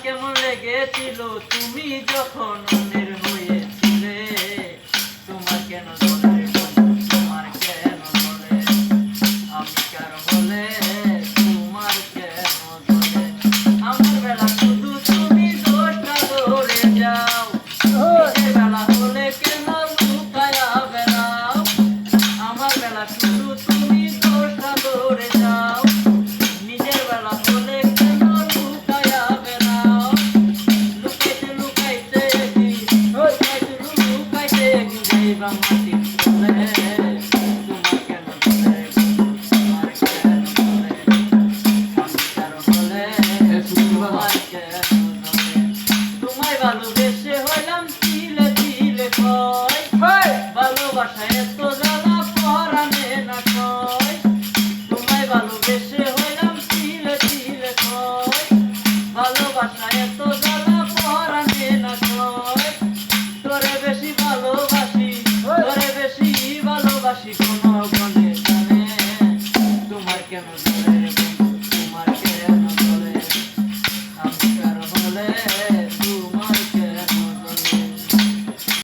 কেমন লেগেছিল তুমি যখন অন্যের হয়েছিলে। তোমার কেন বলে তোমার কেন বলে আমি কার বলে তোমার কেন বলে আমার বেলা শুধু তুমি দোষটা ধরে যাও। নিজের বেলা হলে কেন লুকায়া বেড়াও। আমার বেলা শুধু তুমি দোষটা ধরে যাও। নিজের বেলা হলে কেন লুকায়া বেড়াও। লুকাইতে লুকাইতে যাইবা মাটির তলে। তোমার কেন বলে তোমার কেন বলে আমি কার বলে তোমার কেন বলে। তোমায় ভালোবেসে হইলাম তিলে তিলে কয়। ভালোবাসা এত জ্বালা পরাণে না কয়। তোমায় ভালোবেসে হইলাম তিলে তিলে কয়। ভালোবাসা এত জ্বালা পরাণে না কয়। তোরে বেশি ভালোবাসি তোরে বেশি ভালোবাসি।